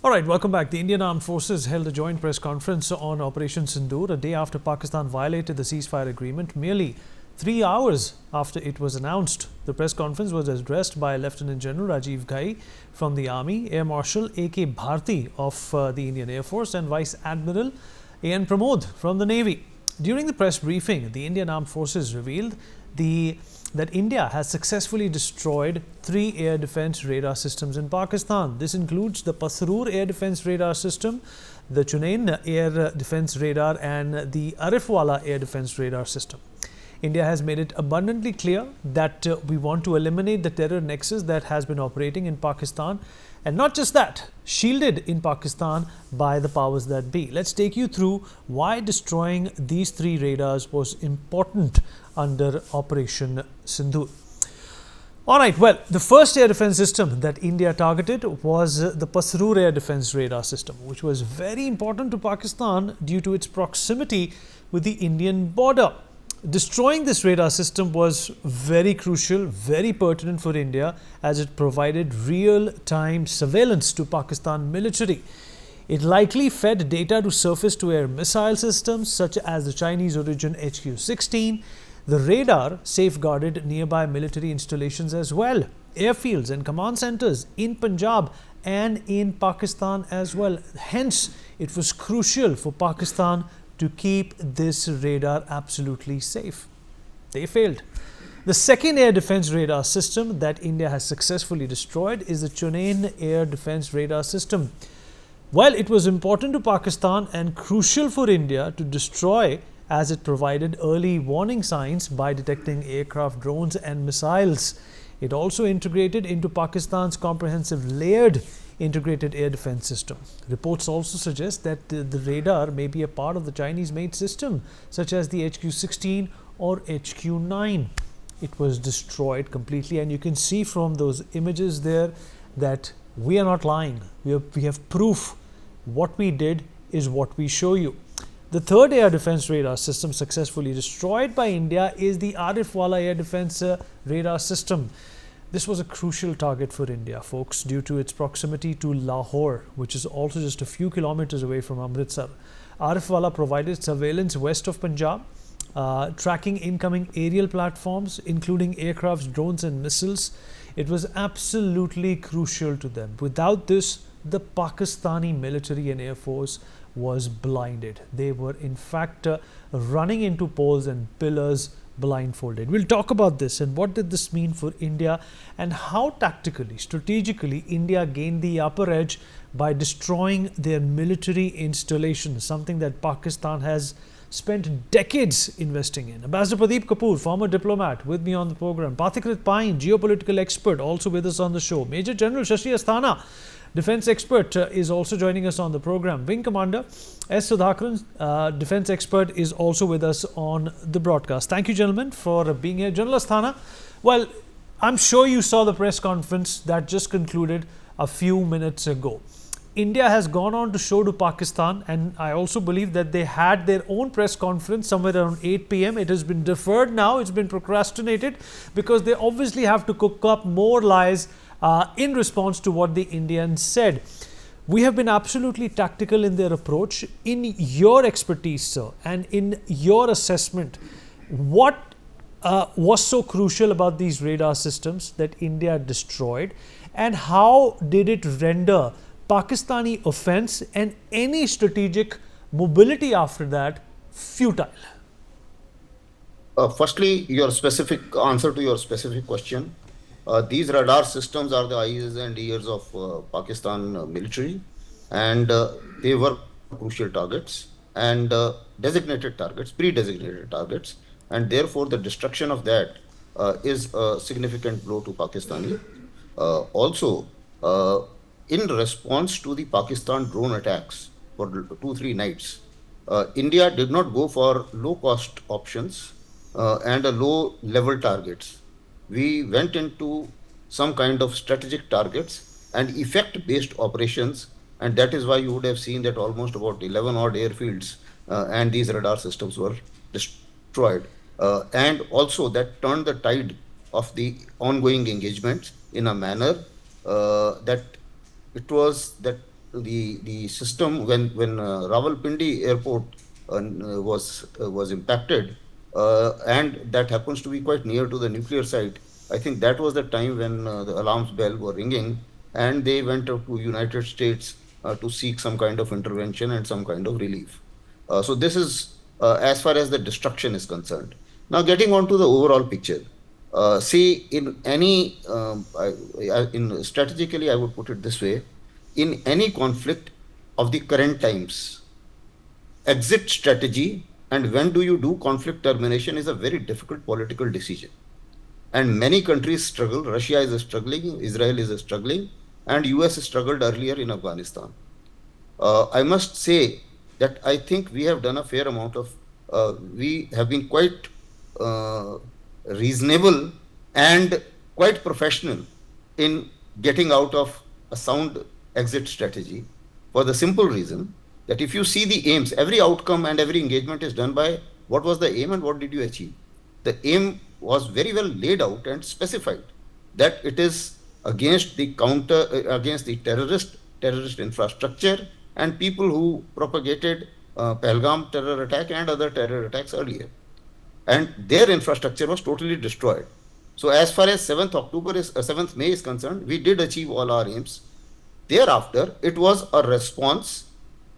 All right, welcome back. The Indian Armed Forces held a joint press conference on Operation Sindoor a day after Pakistan violated the ceasefire agreement, merely 3 hours after it was announced. The press conference was addressed by Lieutenant General Rajiv Ghai from the Army, Air Marshal A.K. Bharti of the Indian Air Force, and Vice Admiral A.N. Pramod from the Navy. During the press briefing, the Indian Armed Forces revealed that India has successfully destroyed 3 air defense radar systems in Pakistan. This includes the Pasrur air defense radar system, the Chunain air defense radar, and the Arifwala air defense radar system. India has made it abundantly clear that we want to eliminate the terror nexus that has been operating in Pakistan, and not just that, shielded in Pakistan by the powers that be. Let's take you through why destroying these 3 radars was important under Operation Sindoor. Alright, well, the first air defense system that India targeted was the Pasrur air defense radar system, which was very important to Pakistan due to its proximity with the Indian border. Destroying this radar system was very crucial, very pertinent for India, as it provided real-time surveillance to Pakistan military. It likely fed data to surface-to-air missile systems such as the Chinese origin HQ-16. The radar safeguarded nearby military installations as well, airfields and command centers in Punjab and in Pakistan as well. Hence, it was crucial for Pakistan to keep this radar absolutely safe. They failed. The second air defense radar system that India has successfully destroyed is the Chunain air defense radar system. While it was important to Pakistan and crucial for India to destroy, as it provided early warning signs by detecting aircraft, drones and missiles, it also integrated into Pakistan's comprehensive layered integrated air defense system. Reports also suggest that the radar may be a part of the Chinese-made system, such as the HQ-16 or HQ-9. It was destroyed completely, and you can see from those images there that we are not lying. We have proof. What we did is what we show you. The third air defense radar system successfully destroyed by India is the Arifwala air defense radar system. This was a crucial target for India, folks, due to its proximity to Lahore, which is also just a few kilometers away from Amritsar. Arifwala provided surveillance west of Punjab, tracking incoming aerial platforms, including aircrafts, drones and missiles. It was absolutely crucial to them. Without this, the Pakistani military and air force was blinded. They were in fact running into poles and pillars blindfolded. We'll talk about this and what did this mean for India and how tactically, strategically India gained the upper edge by destroying their military installations, something that Pakistan has spent decades investing in. Ambassador Pradeep Kapoor, former diplomat, with me on the program. Pathikrit Pine, geopolitical expert, also with us on the show. Major General Shashi Asthana, defense expert, is also joining us on the program. Wing Commander S. Sudhakaran, defense expert, is also with us on the broadcast. Thank you, gentlemen, for being here. General Asthana, well, I'm sure you saw the press conference that just concluded a few minutes ago. India has gone on to show to Pakistan, and I also believe that they had their own press conference somewhere around 8 p.m. It has been deferred now, it's been procrastinated because they obviously have to cook up more lies in response to what the Indians said. We have been absolutely tactical in their approach. In your expertise, sir, and in your assessment, what was so crucial about these radar systems that India destroyed, and how did it render Pakistani offense and any strategic mobility after that futile? Firstly, your specific answer to your specific question. These radar systems are the eyes and ears of Pakistan military, and they were crucial targets and designated targets, pre-designated targets, and therefore the destruction of that is a significant blow to Pakistani. Also, in response to the Pakistan drone attacks for 2-3 nights, India did not go for low-cost options and low-level targets. We went into some kind of strategic targets and effect-based operations, and that is why you would have seen that almost about 11 odd airfields and these radar systems were destroyed. And also that turned the tide of the ongoing engagement in a manner that the system when Rawalpindi airport was impacted, and that happens to be quite near to the nuclear site. I think that was the time when the alarms bell were ringing, and they went up to United States to seek some kind of intervention and some kind of relief. So this is as far as the destruction is concerned. Now, getting on to the overall picture. See, in any, in strategically, I would put it this way: in any conflict of the current times, exit strategy and when do you do conflict termination is a very difficult political decision. And many countries struggle. Russia is struggling, Israel is struggling, and US struggled earlier in Afghanistan. I must say that I think we have done a fair amount of, we have been quite uh, reasonable and quite professional in getting out of a sound exit strategy for the simple reason that if you see the aims, every outcome and every engagement is done by what was the aim and what did you achieve. The aim was very well laid out and specified that it is against the against the terrorist infrastructure and people who propagated Pahalgam terror attack and other terror attacks earlier. And their infrastructure was totally destroyed. So as far as 7th May is concerned, we did achieve all our aims. Thereafter, it was a response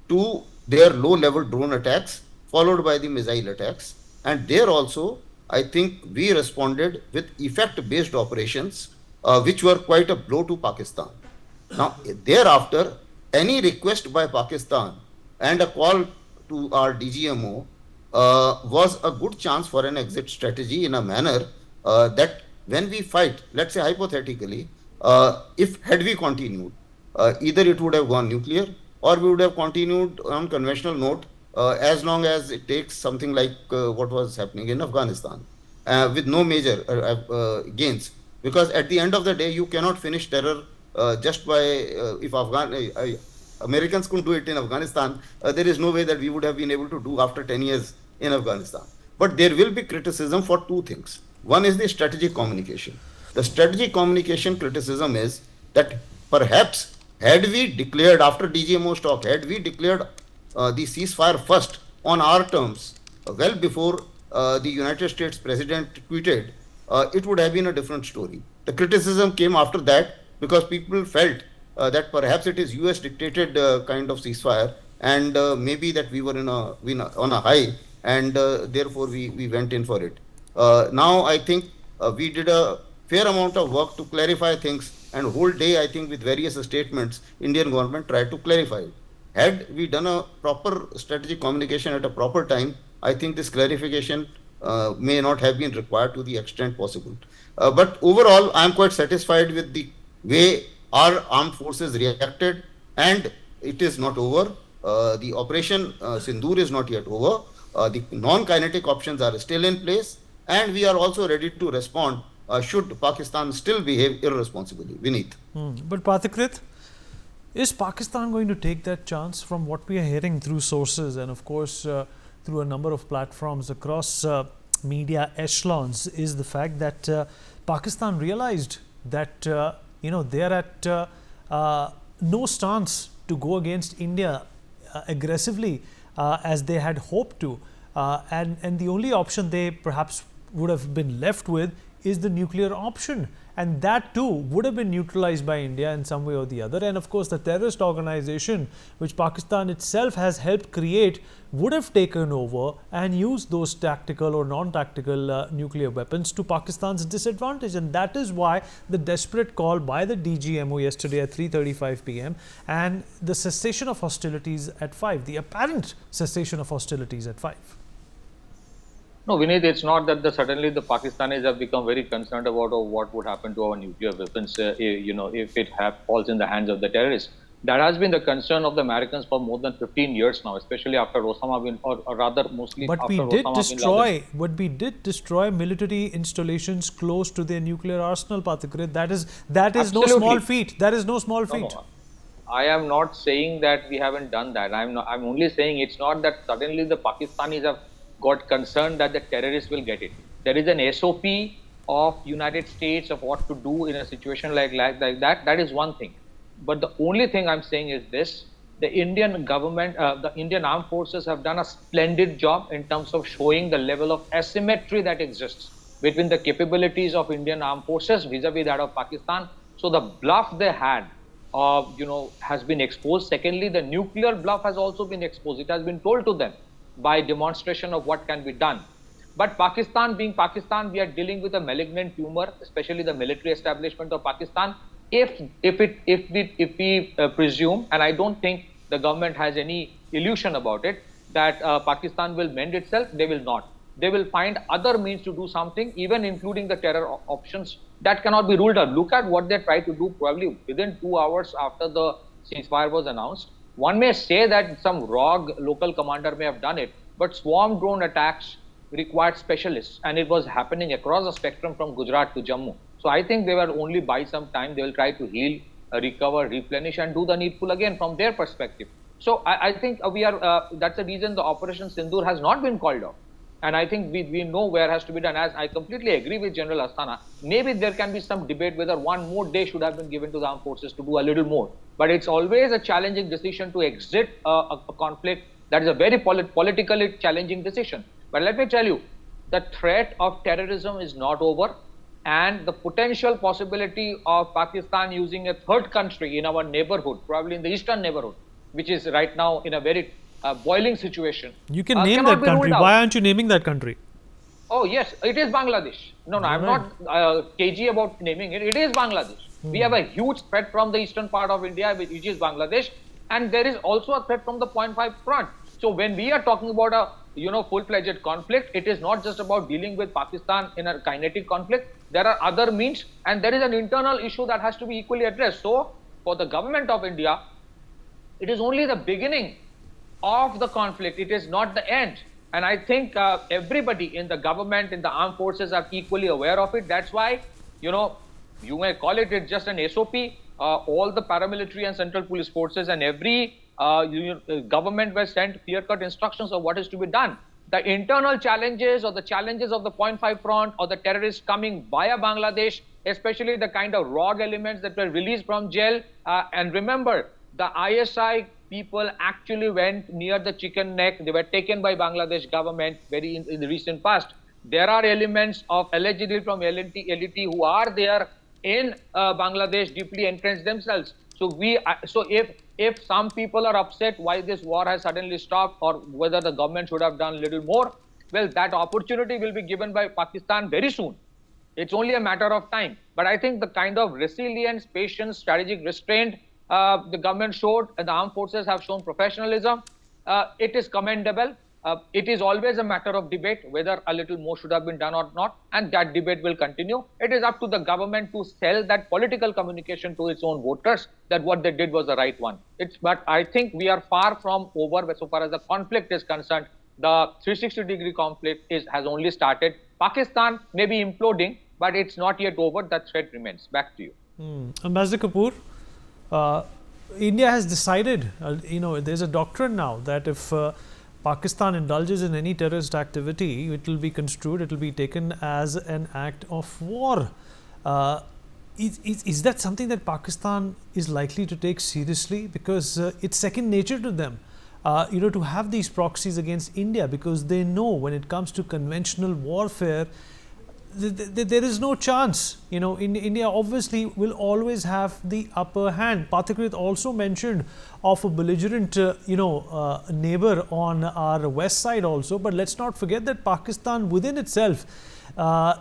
to their low-level drone attacks, followed by the missile attacks. And there also, I think we responded with effect-based operations, which were quite a blow to Pakistan. Now, thereafter, any request by Pakistan and a call to our DGMO was a good chance for an exit strategy in a manner that when we fight, let's say hypothetically, if had we continued, either it would have gone nuclear or we would have continued on conventional note as long as it takes something like what was happening in Afghanistan with no major gains. Because at the end of the day, you cannot finish terror just by if Americans couldn't do it in Afghanistan, there is no way that we would have been able to do after 10 years in Afghanistan. But there will be criticism for two things. One is the strategic communication. The strategic communication criticism is that perhaps had we declared after DGMO talk, had we declared the ceasefire first on our terms, well before the United States President tweeted, it would have been a different story. The criticism came after that because people felt that perhaps it is US dictated kind of ceasefire and maybe that we were on a high and therefore we went in for it. Now I think we did a fair amount of work to clarify things and whole day I think with various statements Indian government tried to clarify it. Had we done a proper strategic communication at a proper time, I think this clarification may not have been required to the extent possible. But overall, I am quite satisfied with the way our armed forces reacted, and it is not over. The Operation Sindoor is not yet over. The non-kinetic options are still in place, and we are also ready to respond should Pakistan still behave irresponsibly. Vineet. But Pathikrit, is Pakistan going to take that chance? From what we are hearing through sources and of course through a number of platforms across media echelons is the fact that Pakistan realized that they are at no stance to go against India aggressively as they had hoped to, and the only option they perhaps would have been left with is the nuclear option, and that too would have been neutralized by India in some way or the other. And of course the terrorist organization which Pakistan itself has helped create would have taken over and used those tactical or non-tactical nuclear weapons to Pakistan's disadvantage. And that is why the desperate call by the DGMO yesterday at 3:35 p.m. and the cessation of hostilities at 5, the apparent cessation of hostilities at 5. No, Vineet, it's not that suddenly the Pakistanis have become very concerned about what would happen to our nuclear weapons, if it falls in the hands of the terrorists. That has been the concern of the Americans for more than 15 years now, especially after Osama bin, or rather mostly but after we did Osama destroy, bin Laden. but we did destroy military installations close to their nuclear arsenal, Pathikrit. That is no Absolutely. small feat. That is no small feat. No, I am not saying that we haven't done that. I'm only saying it's not that suddenly the Pakistanis have got concerned that the terrorists will get it. There is an SOP of United States of what to do in a situation like that. That is one thing. But the only thing I'm saying is this, the Indian government, the Indian armed forces have done a splendid job in terms of showing the level of asymmetry that exists between the capabilities of Indian armed forces vis-a-vis that of Pakistan. So the bluff they had, has been exposed. Secondly, the nuclear bluff has also been exposed. It has been told to them by demonstration of what can be done. But Pakistan being Pakistan, we are dealing with a malignant tumor, especially the military establishment of Pakistan. If we presume, and I don't think the government has any illusion about it, that Pakistan will mend itself, they will not. They will find other means to do something, even including the terror options. That cannot be ruled out. Look at what they tried to do probably within 2 hours after the ceasefire was announced. One may say that some rogue local commander may have done it, but swarm drone attacks required specialists, and it was happening across the spectrum from Gujarat to Jammu. So I think they will only buy some time. They will try to heal, recover, replenish, and do the needful again from their perspective. So I think that's the reason the Operation Sindoor has not been called off. And I think we know where has to be done. As I completely agree with General Asthana, maybe there can be some debate whether one more day should have been given to the armed forces to do a little more. But it's always a challenging decision to exit a conflict. That is a very politically challenging decision. But let me tell you, the threat of terrorism is not over. And the potential possibility of Pakistan using a third country in our neighborhood, probably in the eastern neighborhood, which is right now in a very boiling situation. You can name that country. Why aren't you naming that country? Oh, yes, it is Bangladesh. No, I'm not cagey about naming it. It is Bangladesh. We have a huge threat from the eastern part of India, which is Bangladesh. And there is also a threat from the 0.5 front. So when we are talking about a full-fledged conflict, it is not just about dealing with Pakistan in a kinetic conflict. There are other means, and there is an internal issue that has to be equally addressed. So for the government of India, it is only the beginning of the conflict. It is not the end. And I think everybody in the government, in the armed forces are equally aware of it. That's why, you may call it just an SOP. All the paramilitary and central police forces and every government were sent clear-cut instructions of what is to be done. The internal challenges or the challenges of the 0.5 front or the terrorists coming via Bangladesh, especially the kind of rogue elements that were released from jail. And remember, the ISI people actually went near the chicken neck. They were taken by Bangladesh government in the recent past. There are elements of allegedly from LT who are there in Bangladesh, deeply entrenched themselves. So if some people are upset why this war has suddenly stopped or whether the government should have done a little more, well, that opportunity will be given by Pakistan very soon. It's only a matter of time. But I think the kind of resilience, patience, strategic restraint the government showed and the armed forces have shown professionalism, it is commendable. It is always a matter of debate whether a little more should have been done or not, and that debate will continue. It is up to the government to sell that political communication to its own voters that what they did was the right one. But I think we are far from over so far as the conflict is concerned. The 360-degree conflict has only started. Pakistan may be imploding, but it's not yet over. That threat remains. Back to you. Ambassador Kapoor, India has decided, there's a doctrine now that if Pakistan indulges in any terrorist activity, it will be construed, it will be taken as an act of war. Is that something that Pakistan is likely to take seriously? Because it's second nature to them, to have these proxies against India, because they know when it comes to conventional warfare, there is no chance. India obviously will always have the upper hand. Pathakrit also mentioned of a belligerent, neighbor on our west side also. But let's not forget that Pakistan within itself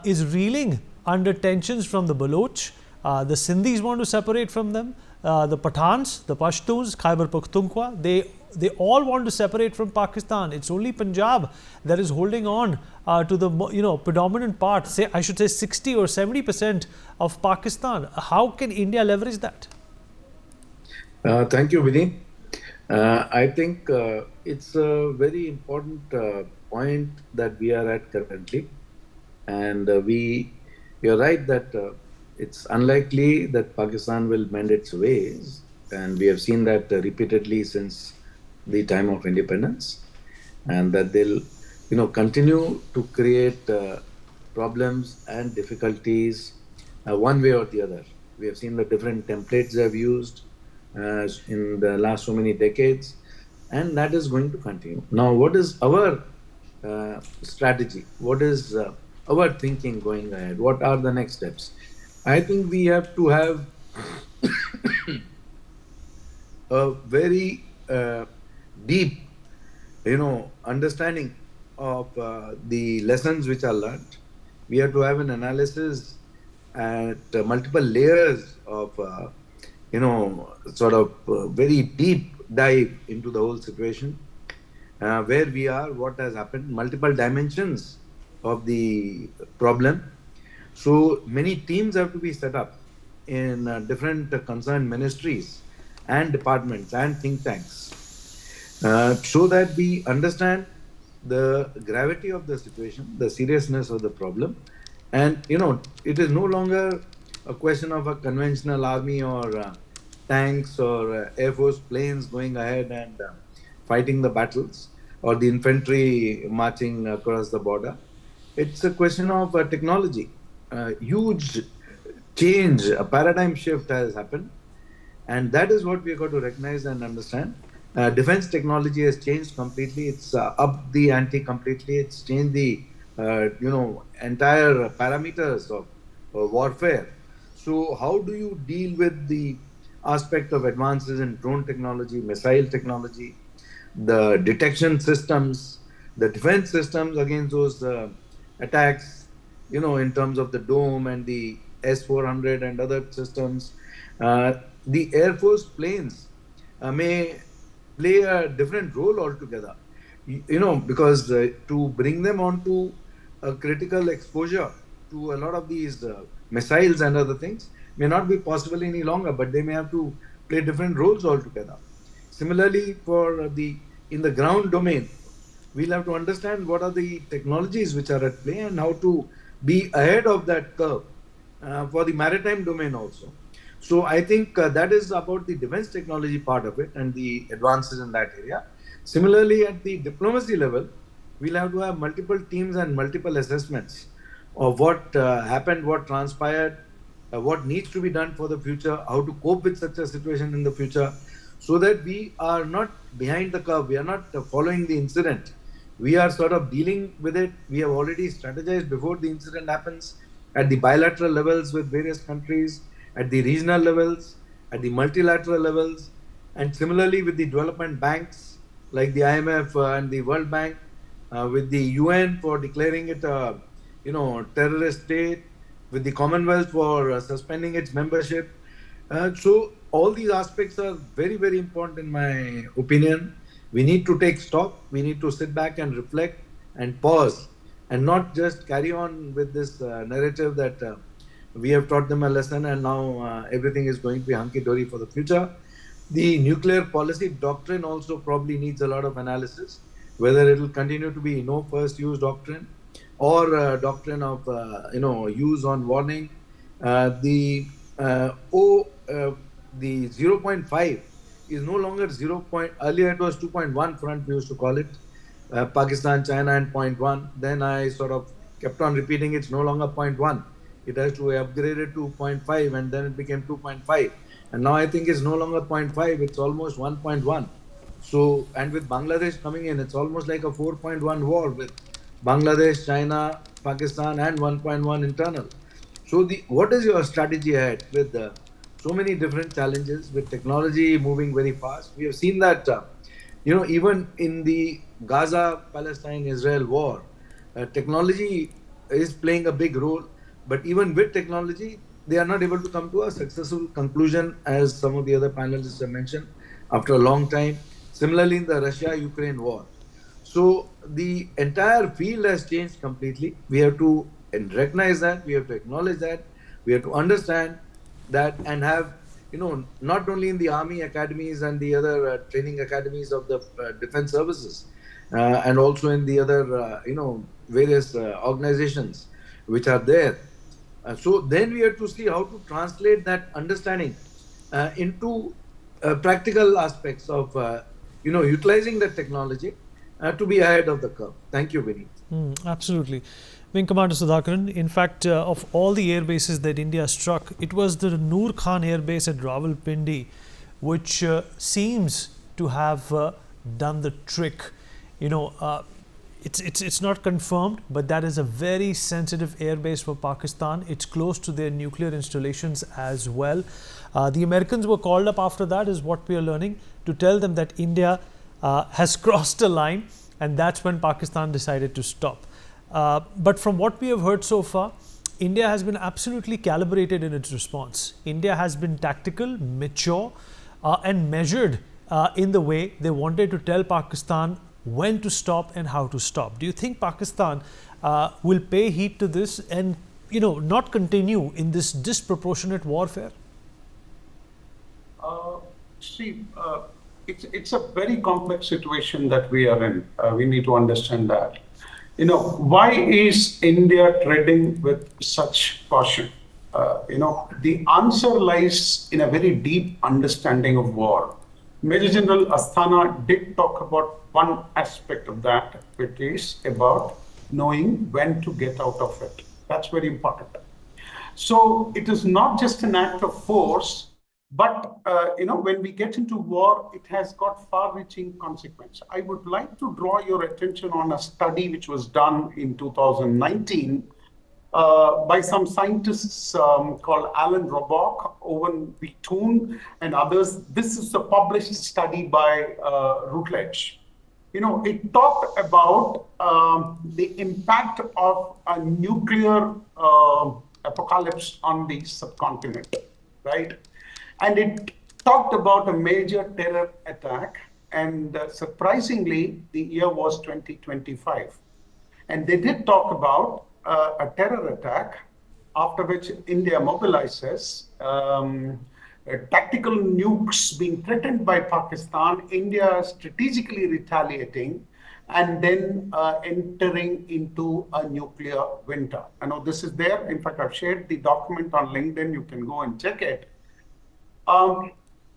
is reeling under tensions from the Baloch. The Sindhis want to separate from them. The Pathans, the Pashtuns, Khyber Pakhtunkhwa, they all want to separate from Pakistan. It's only Punjab that is holding on to the predominant part, I should say 60 or 70% of Pakistan. How can India leverage that? Thank you, Vinny. I think it's a very important point that we are at currently, and you're right that it's unlikely that Pakistan will mend its ways, and we have seen that repeatedly since the time of independence, and that they'll continue to create problems and difficulties one way or the other. We have seen the different templates they have used in the last so many decades, and that is going to continue. Now, what is our strategy? What is our thinking going ahead? What are the next steps? I think we have to have a very deep, understanding of the lessons which are learned. We have to have an analysis at multiple layers of, very deep dive into the whole situation, where we are, what has happened, multiple dimensions of the problem. So many teams have to be set up in different concerned ministries and departments and think tanks, so that we understand the gravity of the situation, the seriousness of the problem. And, it is no longer a question of a conventional army or tanks or Air Force planes going ahead and fighting the battles, or the infantry marching across the border. It's a question of technology. Huge change, a paradigm shift has happened. And that is what we have got to recognize and understand. Defense technology has changed completely. It's upped the ante completely. It's changed the entire parameters of warfare. So how do you deal with the aspect of advances in drone technology, missile technology, the detection systems, the defense systems against those attacks, in terms of the dome and the S-400 and other systems? The Air Force planes may play a different role altogether, because to bring them onto a critical exposure to a lot of these missiles and other things may not be possible any longer, but they may have to play different roles altogether. Similarly, in the ground domain, we'll have to understand what are the technologies which are at play and how to be ahead of that curve for the maritime domain also. So I think that is about the defense technology part of it and the advances in that area. Similarly, at the diplomacy level, we'll have to have multiple teams and multiple assessments of what happened, what transpired, what needs to be done for the future, how to cope with such a situation in the future, so that we are not behind the curve, we are not following the incident. We are sort of dealing with it. We have already strategized before the incident happens at the bilateral levels with various countries, at the regional levels, at the multilateral levels, and similarly with the development banks like the IMF and the World Bank, with the UN for declaring it a terrorist state, with the Commonwealth for suspending its membership. So all these aspects are very, very important in my opinion. We need to take stock. We need to sit back and reflect and pause, and not just carry on with this narrative that we have taught them a lesson and now everything is going to be hunky-dory for the future. The nuclear policy doctrine also probably needs a lot of analysis, whether it will continue to be no first use doctrine or doctrine of use on warning. The 0.5 is no longer 0. Earlier it was 2.1 front, we used to call it. Pakistan, China, and 0.1. Then I sort of kept on repeating it's no longer 0.1. It has to be upgraded to 0.5, and then it became 2.5. And now I think it's no longer 0.5, it's almost 1.1. So, and with Bangladesh coming in, it's almost like a 4.1 war with Bangladesh, China, Pakistan, and 1.1 internal. So, what is your strategy ahead with so many different challenges, with technology moving very fast? We have seen that, even in the Gaza-Palestine-Israel war, technology is playing a big role. But even with technology, they are not able to come to a successful conclusion, as some of the other panelists have mentioned, after a long time. Similarly, in the Russia-Ukraine war. So the entire field has changed completely. We have to recognize that, we have to acknowledge that, we have to understand that, and have, not only in the army academies and the other training academies of the defense services, and also in the other, various organizations which are there. So then we have to see how to translate that understanding into practical aspects of, utilizing the technology to be ahead of the curve. Thank you, Vineet. Absolutely. Wing Commander Sudhakaran, in fact, of all the air bases that India struck, it was the Noor Khan Air Base at Rawalpindi which seems to have done the trick. You know, it's not confirmed, but that is a very sensitive airbase for Pakistan. It's close to their nuclear installations as well. The Americans were called up after that, is what we are learning, to tell them that India has crossed a line, and that's when Pakistan decided to stop. But from what we have heard so far, India has been absolutely calibrated in its response. India has been tactical, mature, and measured in the way they wanted to tell Pakistan when to stop and how to stop. Do you think Pakistan will pay heed to this and, you know, not continue in this disproportionate warfare? See, it's a very complex situation that we are in. We need to understand that. You know, why is India treading with such caution? You know, the answer lies in a very deep understanding of war. Major General Asthana did talk about one aspect of that, which is about knowing when to get out of it. That's very important. So it is not just an act of force, but you know, when we get into war, it has got far-reaching consequences. I would like to draw your attention on a study which was done in 2019 by some scientists called Alan Robock, Owen V. Toon, and others. This is a published study by Routledge. You know, it talked about the impact of a nuclear apocalypse on the subcontinent, right? And it talked about a major terror attack, and surprisingly, the year was 2025. And they did talk about a terror attack, after which India mobilizes, tactical nukes being threatened by Pakistan, India strategically retaliating, and then entering into a nuclear winter. I know this is there. In fact, I've shared the document on LinkedIn. You can go and check it.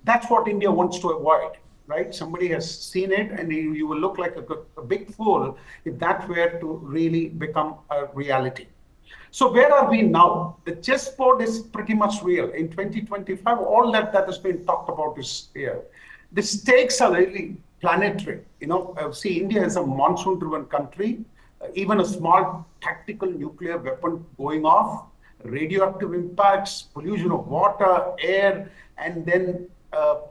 That's what India wants to avoid, right? Somebody has seen it, and you will look like a big fool if that were to really become a reality. So where are we now? The chessboard is pretty much real. In 2025, all that has been talked about is here. The stakes are really planetary. You know, see, India is a monsoon-driven country. Even a small tactical nuclear weapon going off, radioactive impacts, pollution of water, air, and then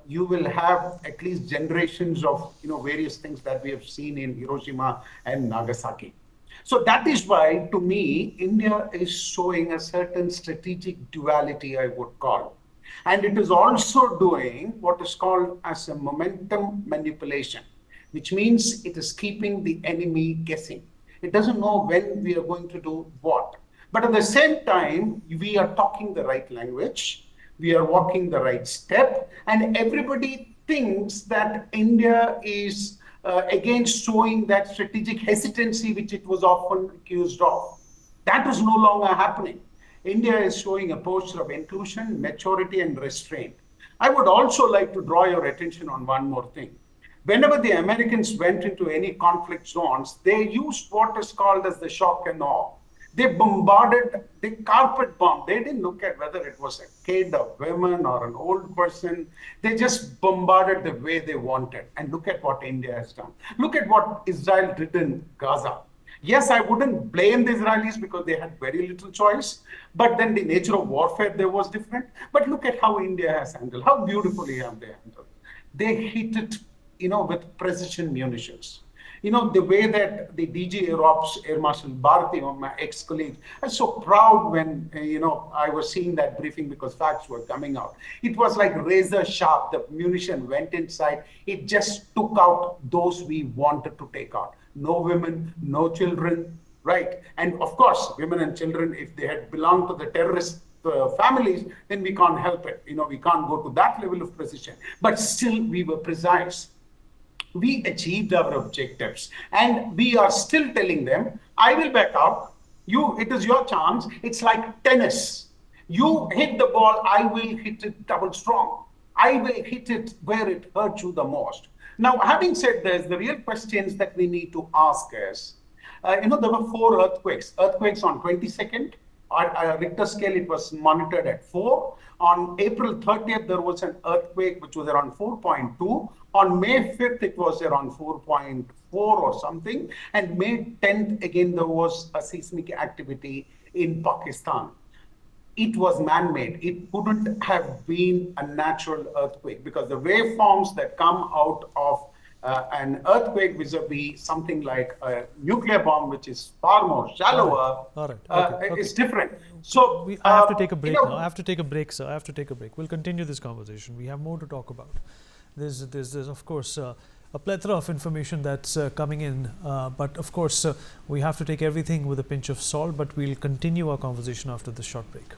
you will have at least generations of, you know, various things that we have seen in Hiroshima and Nagasaki. So that is why, to me, India is showing a certain strategic duality, I would call. And it is also doing what is called as a momentum manipulation, which means it is keeping the enemy guessing. It doesn't know when we are going to do what. But at the same time, we are talking the right language, we are walking the right step, and everybody thinks that India is again showing that strategic hesitancy which it was often accused of. That is no longer happening. India is showing a posture of inclusion, maturity, and restraint. I would also like to draw your attention on one more thing. Whenever the Americans went into any conflict zones, they used what is called as the shock and awe. They bombarded, they carpet bombed. They didn't look at whether it was a kid, a woman, or an old person. They just bombarded the way they wanted. And look at what India has done. Look at what Israel did in Gaza. Yes, I wouldn't blame the Israelis because they had very little choice. But then the nature of warfare there was different. But look at how India has handled, how beautifully have they handled. They hit it, you know, with precision munitions. You know, the way that the DG Air Ops, Air Marshal Bharati, my ex-colleague, I was so proud when, you know, I was seeing that briefing because facts were coming out. It was like razor sharp. The munition went inside. It just took out those we wanted to take out. No women, no children, right? And of course, women and children, if they had belonged to the terrorist families, then we can't help it. You know, we can't go to that level of precision. But still, we were precise. We achieved our objectives, and we are still telling them, I will back out. It is your chance. It's like tennis. You hit the ball, I will hit it double strong. I will hit it where it hurts you the most. Now, having said this, the real questions that we need to ask is, you know, there were 4 earthquakes. Earthquakes on 22nd, Richter scale, it was monitored at 4. On April 30th, there was an earthquake which was around 4.2. On May 5th, it was around 4.4 or something. And May 10th, again, there was a seismic activity in Pakistan. It was man-made. It couldn't have been a natural earthquake because the waveforms that come out of an earthquake vis-a-vis something like a nuclear bomb, which is far more shallower, All right. Okay. is different. So I have to take a break now. I have to take a break, sir. I have to take a break. We'll continue this conversation. We have more to talk about. There's of course, a plethora of information that's coming in, but of course, we have to take everything with a pinch of salt. But we'll continue our conversation after this short break.